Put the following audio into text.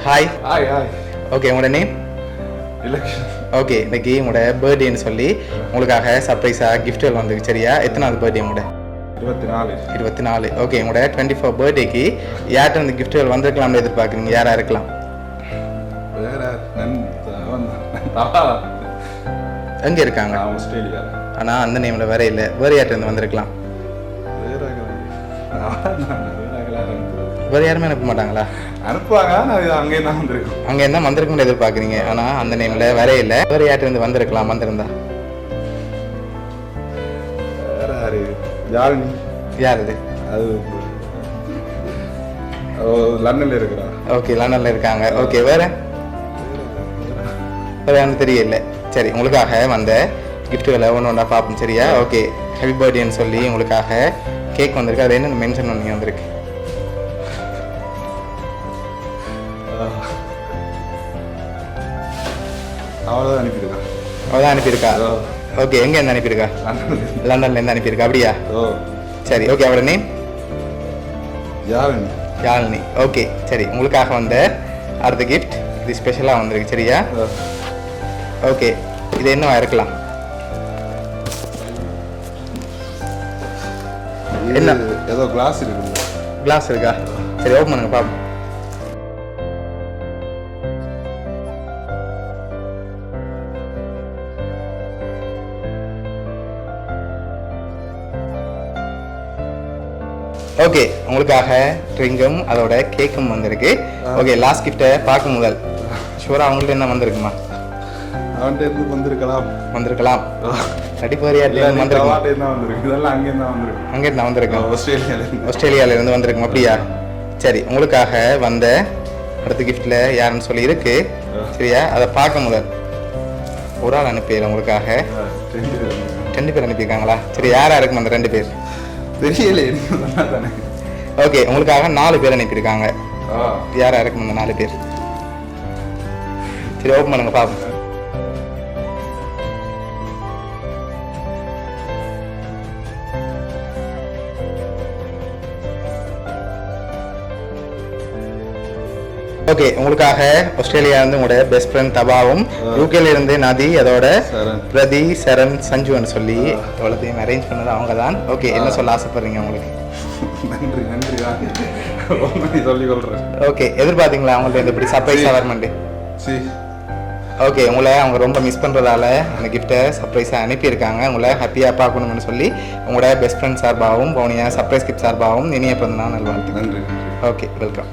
Hi. Hi hi. Okay, உங்களோட name? Election. Okay, இன்னைக்கு உங்களோட பர்த்டேன்னு சொல்லி உங்களுக்காக சர்ப்ரைஸாக கிஃப்ட்கள் வந்துருக்கு. சரியா? எத்தனாவது பர்த்டே உங்களோட? 24. 24. ஓகே, உங்களோட 24 பர்த்டேக்கு யார்கிட்ட வந்து கிஃப்ட்கள் வந்திருக்கலாம்னு எதிர்பார்க்குறீங்க? யாராக இருக்கலாம்? வேற எங்கே இருக்காங்க? ஆஸ்திரேலியா. ஆனால் அந்த நேமில் வேற இல்லை. வேறு யார்கிட்ட இருந்து வந்திருக்கலாம்? வேறு யாருமே அனுப்ப மாட்டாங்களா? அனுப்புவாங்க. அங்கே தான் வந்திருக்கும். அங்கே என்ன வந்திருக்குன்னு எதிர்பார்க்குறீங்க, ஆனால் அந்த நேமில் வேற இல்லை. வேறு யார்கிட்ட இருந்து வந்திருக்கலாம்? வந்திருந்தா வேற யாரு? யாழினி. யார் அது? அது லண்டன்ல இருக்கிறா. ஓகே, லண்டனில் இருக்காங்க. ஓகே, வேற வேற யாரும் தெரியல. சரி, உங்களுக்காக வந்த கிஃப்ட்டுகளை ஒன்று ஒன்றா பார்ப்போம். சரியா? ஓகே, ஹாப்பி பர்த்டேன்னு சொல்லி உங்களுக்காக கேக் வந்திருக்கு. அது என்ன மென்ஷன் பண்ணி வந்திருக்கு? அவ்வளோதான் அனுப்பியிருக்கா. அவதான் அனுப்பியிருக்கா? ஓகே, எங்கேருந்து அனுப்பியிருக்கா? லண்டன்லேருந்து அனுப்பியிருக்கா. அப்படியா? சரி, ஓகே. அவரோட நேம்? யாழினி. யாழினி. ஓகே, சரி. உங்களுக்காக வந்த அடுத்த கிஃப்ட் இது ஸ்பெஷலாக வந்திருக்கு. சரியா? ஓகே, இது என்னவா இருக்கலாம்? என்ன? ஏதோ கிளாஸ் இருக்குது. கிளாஸ் இருக்கா? சரி, ஓப்பன் பண்ணுங்க பாப்போம். ஓகே, உங்களுக்காக ட்ரிங்கும் அதோட கேக்கும் வந்திருக்கு. ஓகே, லாஸ்ட் கிஃப்ட்டை பார்க்கும் முதல் ஷூரா அவங்கள்ட்ட என்ன வந்திருக்குமா? அவன்கிட்ட இருந்து வந்திருக்கலாம். வந்திருக்கலாம். நடிப்பறியாட்டில் வந்திருக்கலாம். இதெல்லாம் அங்கேருந்து தான் வந்திருக்கு. அங்கேருந்து வந்திருக்கேன். ஆஸ்திரேலியாவிலேருந்து. ஆஸ்திரேலியாவிலேருந்து வந்திருக்கும். அப்படியா? சரி, உங்களுக்காக வந்த அடுத்த கிஃப்டில் யாருன்னு சொல்லி இருக்கு. சரியா? அதை பார்க்க முதல் ஒரு ஆள் அனுப்பிடுறேன் உங்களுக்காக. 2 பேர் அனுப்பியிருக்காங்களா? சரி, யாரா இருக்கும் அந்த 2 பேர்? தெரியல. ஓகே, உங்களுக்காக 4 பேர் அனுப்பியிருக்காங்க. யாரா இருக்கும் அந்த 4 பேர்? சரி, ஓப்பன் பண்ணுங்க பாப்போம். ஓகே, உங்களுக்காக ஆஸ்திரேலியா இருந்து உங்களோட பெஸ்ட் ஃப்ரெண்ட் தபாவும், யூகேல இருந்து நதி, அதோட பிரதி, சரண், சஞ்சுன்னு சொல்லி இவ்வளோத்தையும் அரேஞ்ச் பண்ணது அவங்க தான். ஓகே, என்ன சொல்ல ஆசைப்படுறீங்க உங்களுக்கு? நன்றி நன்றி சொல்லிக் கொள்றேன். ஓகே, எதிர்பார்த்தீங்களா அவங்கள்ட்ட இப்படி சர்ப்ரைஸாக வரமாண்டு? ஓகே, உங்களை அவங்க ரொம்ப மிஸ் பண்ணுறதால அந்த கிஃப்ட்டை சர்ப்ரைஸாக அனுப்பியிருக்காங்க. உங்களை ஹாப்பியாக பார்க்கணும்னு சொல்லி உங்களோட பெஸ்ட் ஃப்ரெண்ட் சார்பாகவும் பவுனியா சர்ப்ரைஸ் கிஃப்ட் சார்பாகவும் இனிய பிறந்தநாள் நல்வாழ்த்து. நன்றி. Okay, welcome.